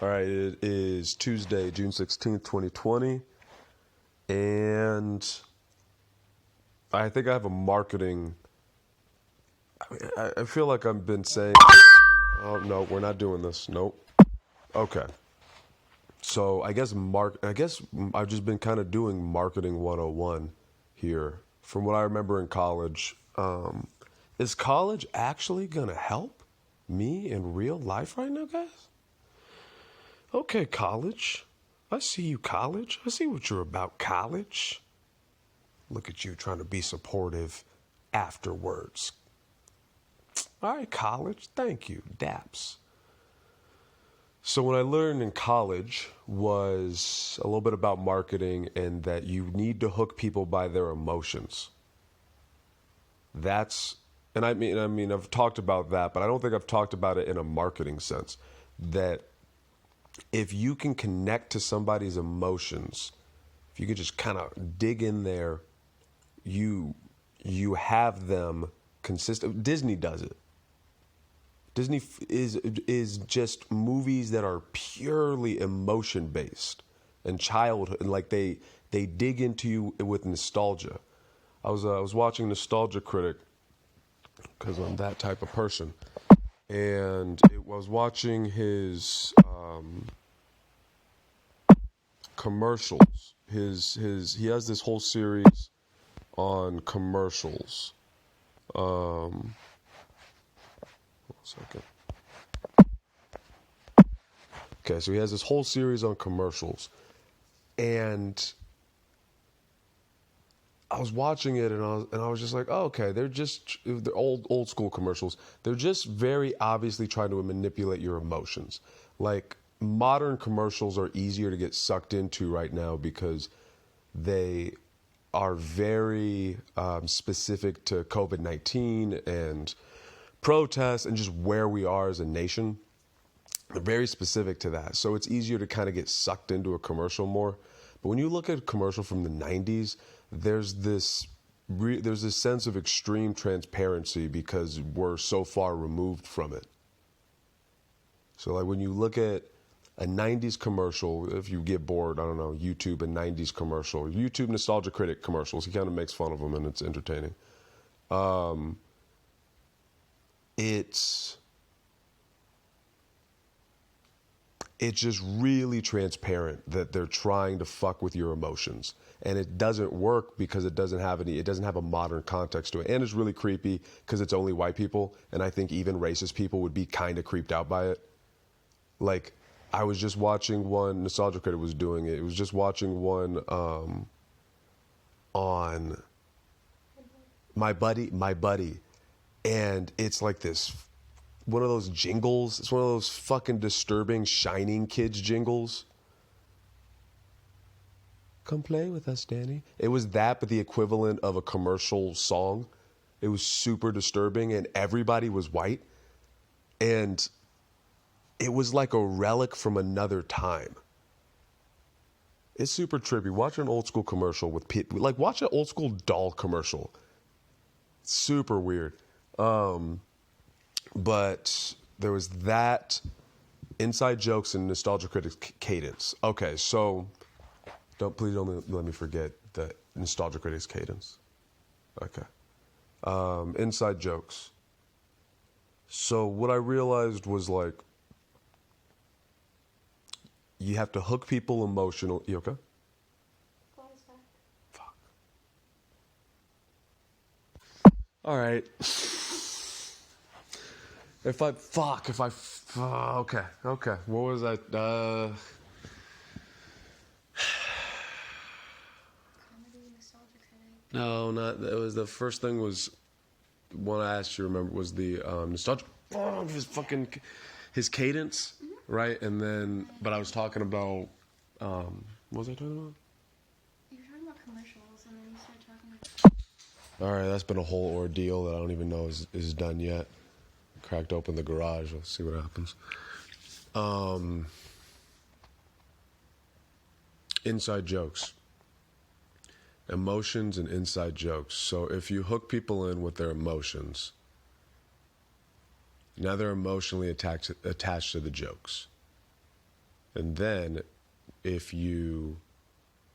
All right, it is Tuesday, June 16th, 2020, and I think I have a marketing. I feel like I've been saying, oh, no, we're not doing this. Nope. Okay. So I guess I've just been kind of doing marketing 101 here. From what I remember in college, is college actually going to help me in real life right now, guys? Okay, college. I see you, college. I see what you're about, college. Look at you trying to be supportive afterwards. All right, college. Thank you, daps. So what I learned in college was a little bit about marketing and that you need to hook people by their emotions. I mean, I've talked about that, but I don't think I've talked about it in a marketing sense. That if you can connect to somebody's emotions, if you can just kind of dig in there, you have them consistent. Disney does it. Disney is just movies that are purely emotion based and childhood, and like they dig into you with nostalgia. I was watching Nostalgia Critic because I'm that type of person, and I was watching his commercials. He has this whole series on commercials. One second. Okay, so he has this whole series on commercials, and I was watching it, and I was just like, oh, okay, they're old school commercials. They're just very obviously trying to manipulate your emotions. Like modern commercials are easier to get sucked into right now because they are very specific to COVID-19 and protests and just where we are as a nation. They're very specific to that. So it's easier to kind of get sucked into a commercial more. But when you look at a commercial from the 90s, there's this sense of extreme transparency because we're so far removed from it. So like when you look at a 90s commercial, if you get bored, I don't know, YouTube a 90s commercial, YouTube Nostalgia Critic commercials, he kind of makes fun of them and it's entertaining. It's just really transparent that they're trying to fuck with your emotions. And it doesn't work because it doesn't have a modern context to it. And it's really creepy because it's only white people. And I think even racist people would be kind of creeped out by it. Like, I was just watching one, Nostalgia Critic was doing it. It was just watching one on My Buddy. And it's like this, one of those jingles. It's one of those fucking disturbing Shining Kids jingles. Come play with us, Danny. It was that, but the equivalent of a commercial song. It was super disturbing, and everybody was white. And it was like a relic from another time. It's super trippy. Watch an old school commercial with people. Like, watch an old school doll commercial. Super weird. But there was that, inside jokes and Nostalgia Critic's cadence. Okay, so please don't let me forget the Nostalgia Critic's cadence. Okay. Inside jokes. So what I realized was like, you have to hook people emotional. You okay? Fuck. All right. Okay. What was that? Comedy, Nostalgia Critic. No, not. It was the first thing was one I asked you. Remember was the nostalgia. His cadence, right? And then, but I was talking about. What was I talking about? You were talking about commercials, and then you started talking about. All right, that's been a whole ordeal that I don't even know is done yet. Cracked open the garage. Let's see what happens. Inside jokes. Emotions and inside jokes. So if you hook people in with their emotions, now they're emotionally attached to the jokes. And then if you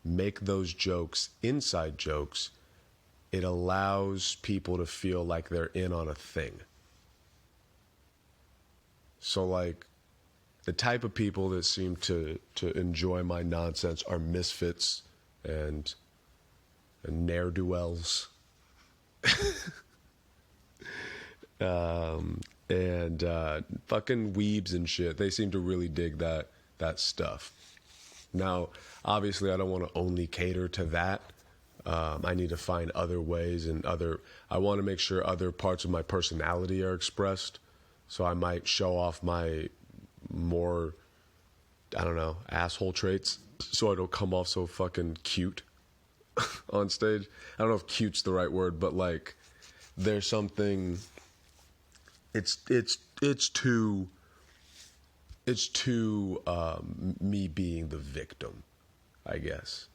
make those jokes inside jokes, it allows people to feel like they're in on a thing. So like the type of people that seem to enjoy my nonsense are misfits and ne'er-do-wells. And fucking weebs and shit. They seem to really dig that stuff. Now, obviously, I don't want to only cater to that. I need to find other ways and I want to make sure other parts of my personality are expressed. So I might show off my more, I don't know, asshole traits so I don't come off so fucking cute on stage. I don't know if cute's the right word, but like there's something, it's too me being the victim, I guess.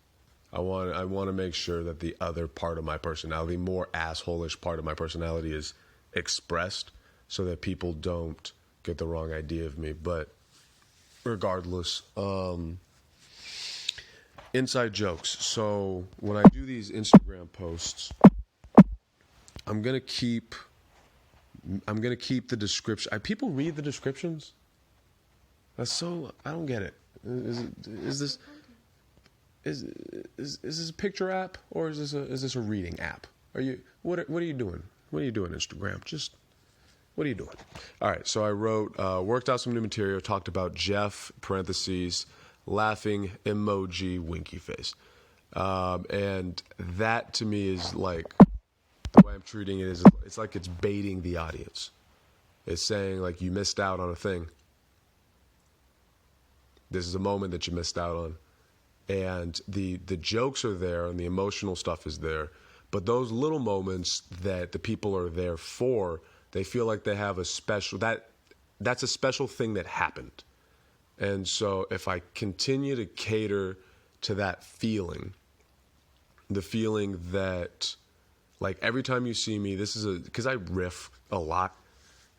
I want to make sure that the other part of my personality, more asshole-ish part of my personality, is expressed so that people don't get the wrong idea of me. But regardless, inside jokes. So when I do these Instagram posts, I'm gonna keep the description. People read the descriptions. That's so, I don't get it. Is this a picture app or is this a reading app? What are you doing? What are you doing, Instagram? Just what are you doing? All right, so I wrote, worked out some new material, talked about Jeff, parentheses, laughing emoji, winky face. And that to me is like, the way I'm treating it is, it's like it's baiting the audience. It's saying like you missed out on a thing. This is a moment that you missed out on. And the jokes are there and the emotional stuff is there. But those little moments that the people are there for, they feel like they have a special, that's a special thing that happened. And so if I continue to cater to that feeling, the feeling that like every time you see me, because I riff a lot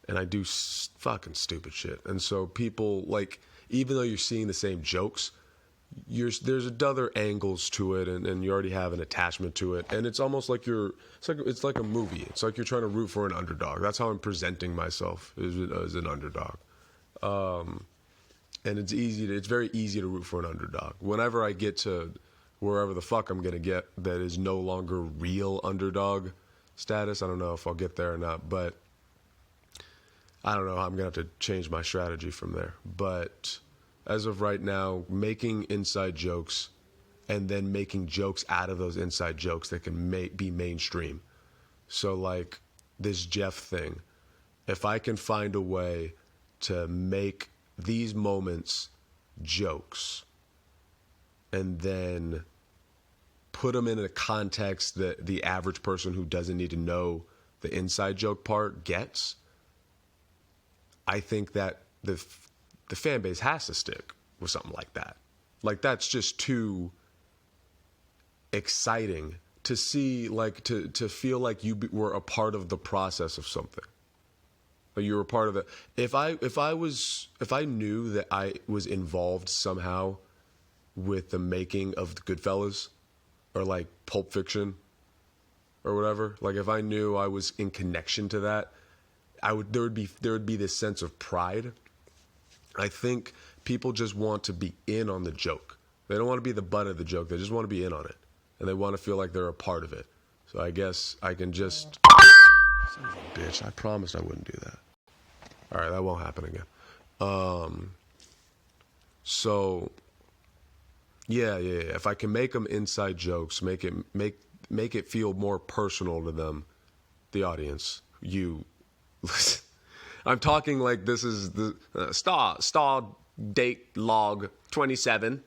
and I do fucking stupid shit. And so people like, even though you're seeing the same jokes, there's other angles to it, and you already have an attachment to it, and it's almost like it's like a movie. It's like you're trying to root for an underdog. That's how I'm presenting myself as an underdog, and it's very easy to root for an underdog. Whenever I get to wherever the fuck I'm gonna get, that is no longer real underdog status. I don't know if I'll get there or not, but I don't know. I'm gonna have to change my strategy from there, but. As of right now, making inside jokes and then making jokes out of those inside jokes that can be mainstream. So like this Jeff thing, if I can find a way to make these moments jokes and then put them in a context that the average person who doesn't need to know the inside joke part gets, I think that the fan base has to stick with something like that. Like that's just too exciting to see, like to feel like you were a part of the process of something. Like you were a part of it. If I knew that I was involved somehow with the making of Goodfellas or like Pulp Fiction or whatever, like if I knew I was in connection to that, there would be this sense of pride. I think people just want to be in on the joke. They don't want to be the butt of the joke. They just want to be in on it. And they want to feel like they're a part of it. So I guess I can just... Son of a bitch, I promised I wouldn't do that. All right, that won't happen again. So, yeah. If I can make them inside jokes, make it feel more personal to them, the audience, you... I'm talking like this is the star date log 27,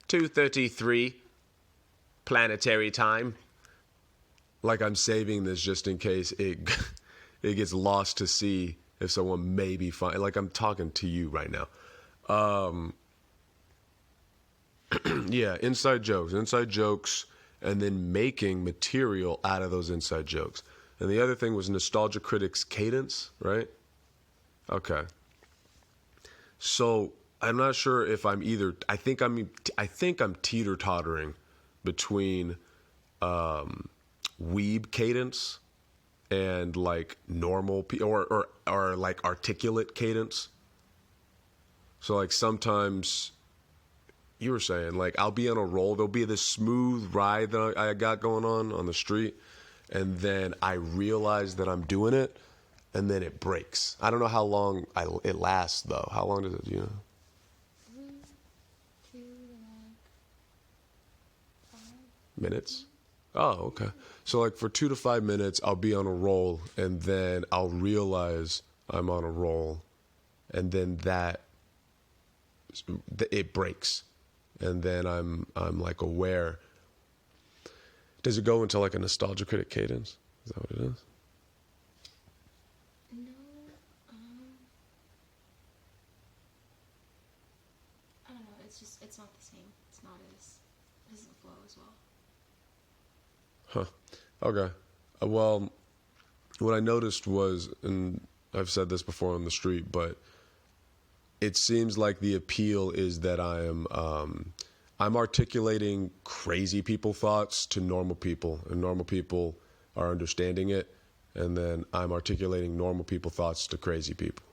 2:33 planetary time. Like I'm saving this just in case it gets lost to sea if someone may be fine. Like I'm talking to you right now. Yeah, inside jokes, and then making material out of those inside jokes. And the other thing was Nostalgia Critic's cadence, right? Okay. So I'm not sure if I'm either. I think I'm teeter-tottering between weeb cadence and like normal or like articulate cadence. So like sometimes you were saying like I'll be on a roll. There'll be this smooth ride that I got going on the street, and then I realize that I'm doing it, and then it breaks. I don't know how long it lasts though. How long does it? You know? 3, 2, like 5 Minutes. Oh, okay. So like for 2 to 5 minutes, I'll be on a roll, and then I'll realize I'm on a roll, and then it breaks, and then I'm like aware. Does it go into like a nostalgia critic cadence? Is that what it is? No, I don't know. It's not the same. It's not it doesn't flow as well. Huh. Okay. Well, what I noticed was, and I've said this before on the street, but it seems like the appeal is that I'm articulating crazy people thoughts to normal people, and normal people are understanding it, and then I'm articulating normal people thoughts to crazy people,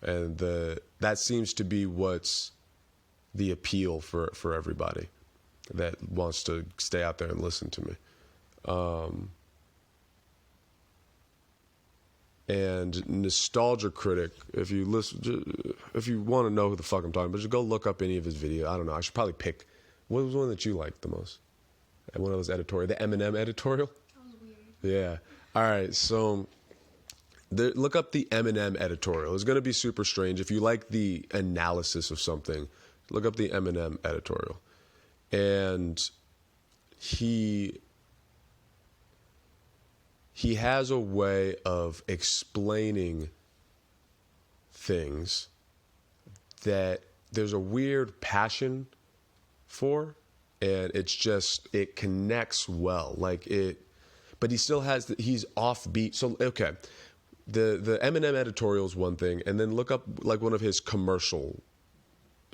and that seems to be what's the appeal for everybody that wants to stay out there and listen to me. And nostalgia critic, if you want to know who the fuck I'm talking about, just go look up any of his videos. I don't know. I should probably pick. What was one that you liked the most? And one of those editorial, the Eminem editorial. That was weird. Yeah. All right. So look up the Eminem editorial. It's going to be super strange. If you like the analysis of something, look up the Eminem editorial. And he has a way of explaining things that there's a weird passion for, and it connects well. But he still has, he's offbeat. So, okay, the Eminem editorial is one thing, and then look up like one of his commercial.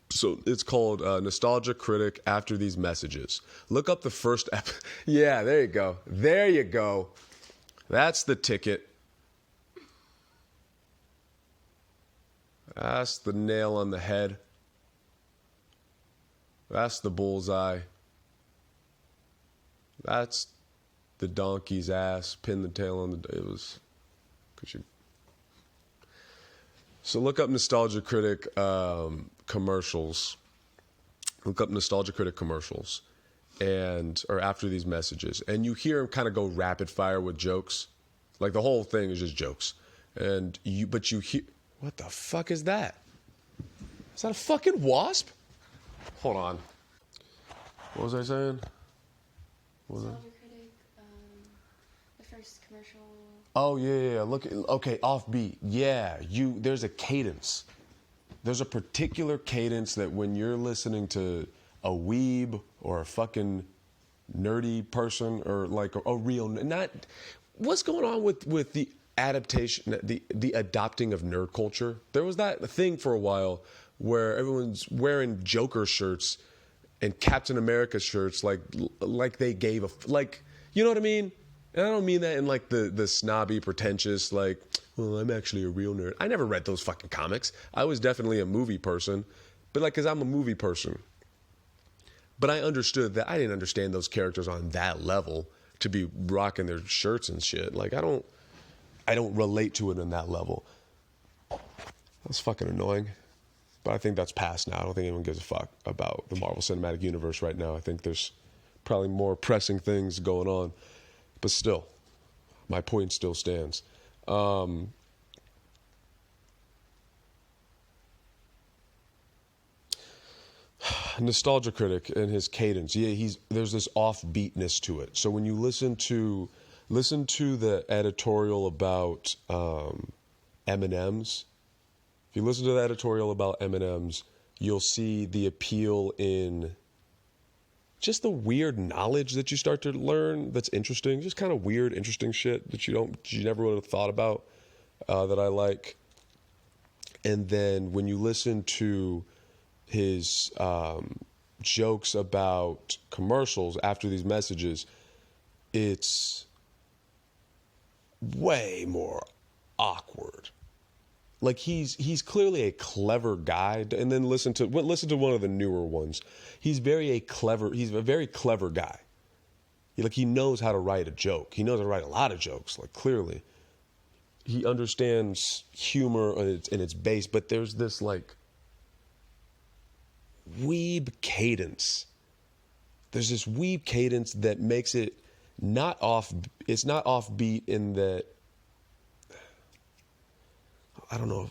So it's called Nostalgia Critic After These Messages. Look up the first Yeah, there you go. There you go. That's the ticket. That's the nail on the head. That's the bullseye. That's the donkey's ass. Pin the tail on the... It was... So look up Nostalgia Critic commercials. Look up Nostalgia Critic commercials. Or after these messages, and you hear him kind of go rapid fire with jokes, like the whole thing is just jokes, but you hear, what the fuck is that? Is that a fucking wasp? Hold on. What was I saying? Nostalgia critic, the first commercial. Oh yeah. Look, okay, offbeat. Yeah, there's a cadence. There's a particular cadence that when you're listening to a weeb or a fucking nerdy person or like a real, not what's going on with the adaptation, the adopting of nerd culture. There was that thing for a while where everyone's wearing Joker shirts and Captain America shirts like they gave you know what I mean? And I don't mean that in like the snobby, pretentious, like, well, I'm actually a real nerd. I never read those fucking comics. I was definitely a movie person, but like, cause I'm a movie person. But I understood that I didn't understand those characters on that level to be rocking their shirts and shit. Like I don't relate to it on that level. That's fucking annoying. But I think that's past now. I don't think anyone gives a fuck about the Marvel Cinematic Universe right now. I think there's probably more pressing things going on. But still, my point still stands. Nostalgia critic and his cadence. Yeah, there's this offbeatness to it. So when you listen to the editorial about M&Ms, if you listen to the editorial about M&Ms, you'll see the appeal in just the weird knowledge that you start to learn that's interesting. Just kind of weird, interesting shit that you never would have thought about that I like. And then when you listen to his jokes about commercials after these messages, it's way more awkward. Like he's clearly a clever guy. And then listen to one of the newer ones. He's a very clever guy. He knows how to write a joke. He knows how to write a lot of jokes, like clearly. He understands humor in its base, but there's this like weeb cadence. There's this weeb cadence that makes it not off. It's not offbeat in that. I don't know.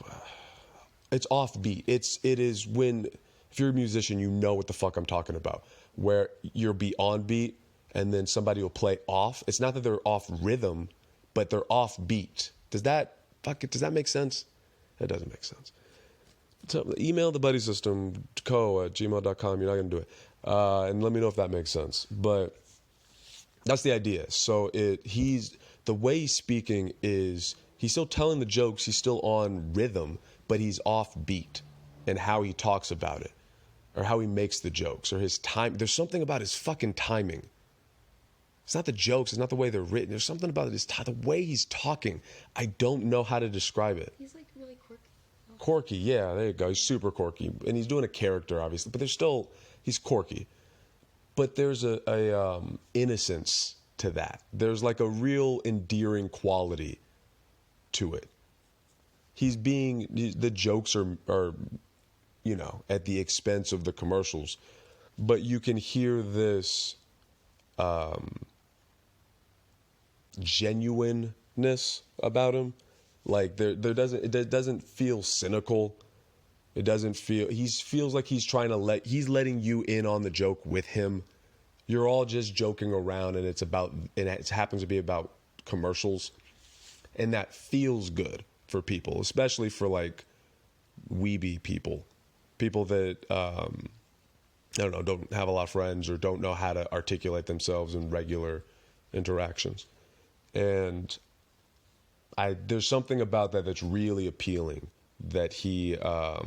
It's offbeat. It is when, if you're a musician, you know what the fuck I'm talking about. Where you'll be on beat and then somebody will play off. It's not that they're off rhythm, but they're off beat. Does that make sense? That doesn't make sense. So email the buddy system, co@gmail.com. You're not going to do it. And let me know if that makes sense. But that's the idea. So the way he's speaking is he's still telling the jokes. He's still on rhythm, but he's off beat in how he talks about it or how he makes the jokes or his time. There's something about his fucking timing. It's not the jokes. It's not the way they're written. There's something about the way he's talking. I don't know how to describe it. He's like really quirky. Quirky, yeah, there you go. He's super quirky. And he's doing a character, obviously. But he's quirky. But there's a innocence to that. There's like a real endearing quality to it. The jokes are, at the expense of the commercials. But you can hear this genuineness about him. Like it doesn't feel cynical. It doesn't feel, he feels like he's letting you in on the joke with him. You're all just joking around and it happens to be about commercials. And that feels good for people, especially for like weeby people that, I don't know, don't have a lot of friends or don't know how to articulate themselves in regular interactions. And there's something about that that's really appealing, that he, I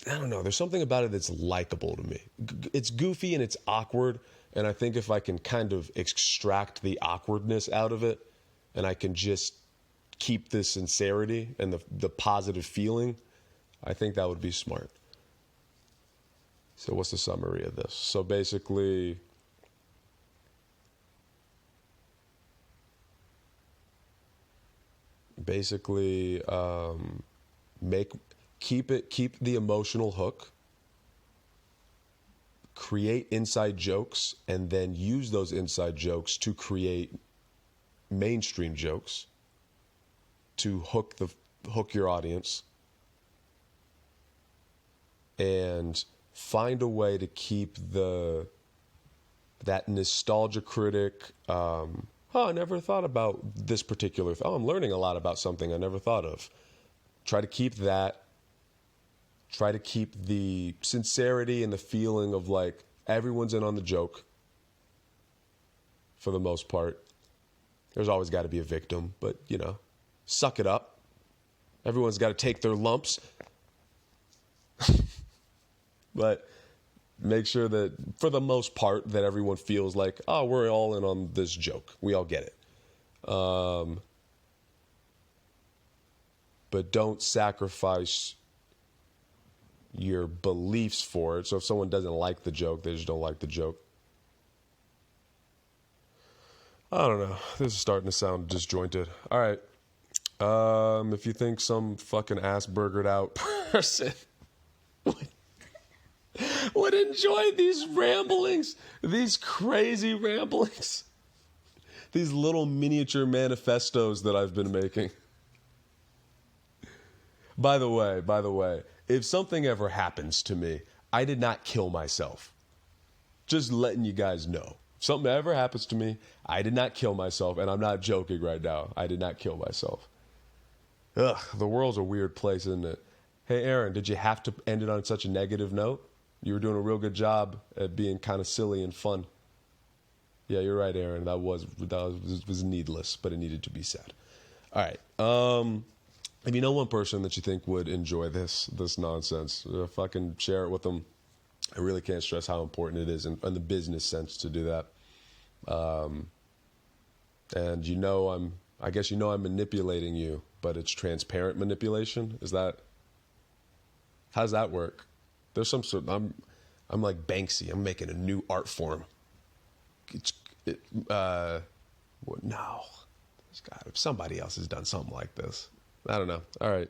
don't know, there's something about it that's likable to me. It's goofy and it's awkward, and I think if I can kind of extract the awkwardness out of it, and I can just keep the sincerity and the positive feeling, I think that would be smart. So what's the summary of this? So basically, keep the emotional hook, create inside jokes, and then use those inside jokes to create mainstream jokes to hook your audience, and find a way to keep that nostalgia critic, I never thought about this particular I'm learning a lot about something I never thought of. Try to keep that. Try to keep the sincerity and the feeling of like everyone's in on the joke for the most part. There's always got to be a victim, but suck it up. Everyone's got to take their lumps. But make sure that, for the most part, that everyone feels like, oh, we're all in on this joke. We all get it. But don't sacrifice your beliefs for it. So if someone doesn't like the joke, they just don't like the joke. I don't know. This is starting to sound disjointed. All right. If you think some fucking Aspergered out person would enjoy these ramblings, these crazy ramblings, these little miniature manifestos that I've been making. By the way, if something ever happens to me, I did not kill myself. Just letting you guys know. If something ever happens to me, I did not kill myself, and I'm not joking right now. I did not kill myself. Ugh, the world's a weird place, isn't it? Hey, Aaron, did you have to end it on such a negative note? You were doing a real good job at being kind of silly and fun. Yeah, you're right, Aaron. That was needless, but it needed to be said. All right. If you know one person that you think would enjoy this nonsense, fucking share it with them. I really can't stress how important it is in the business sense to do that. And I guess I'm manipulating you, but it's transparent manipulation. How's that work? There's some sort. I'm like Banksy. I'm making a new art form. No. If somebody else has done something like this, I don't know. All right.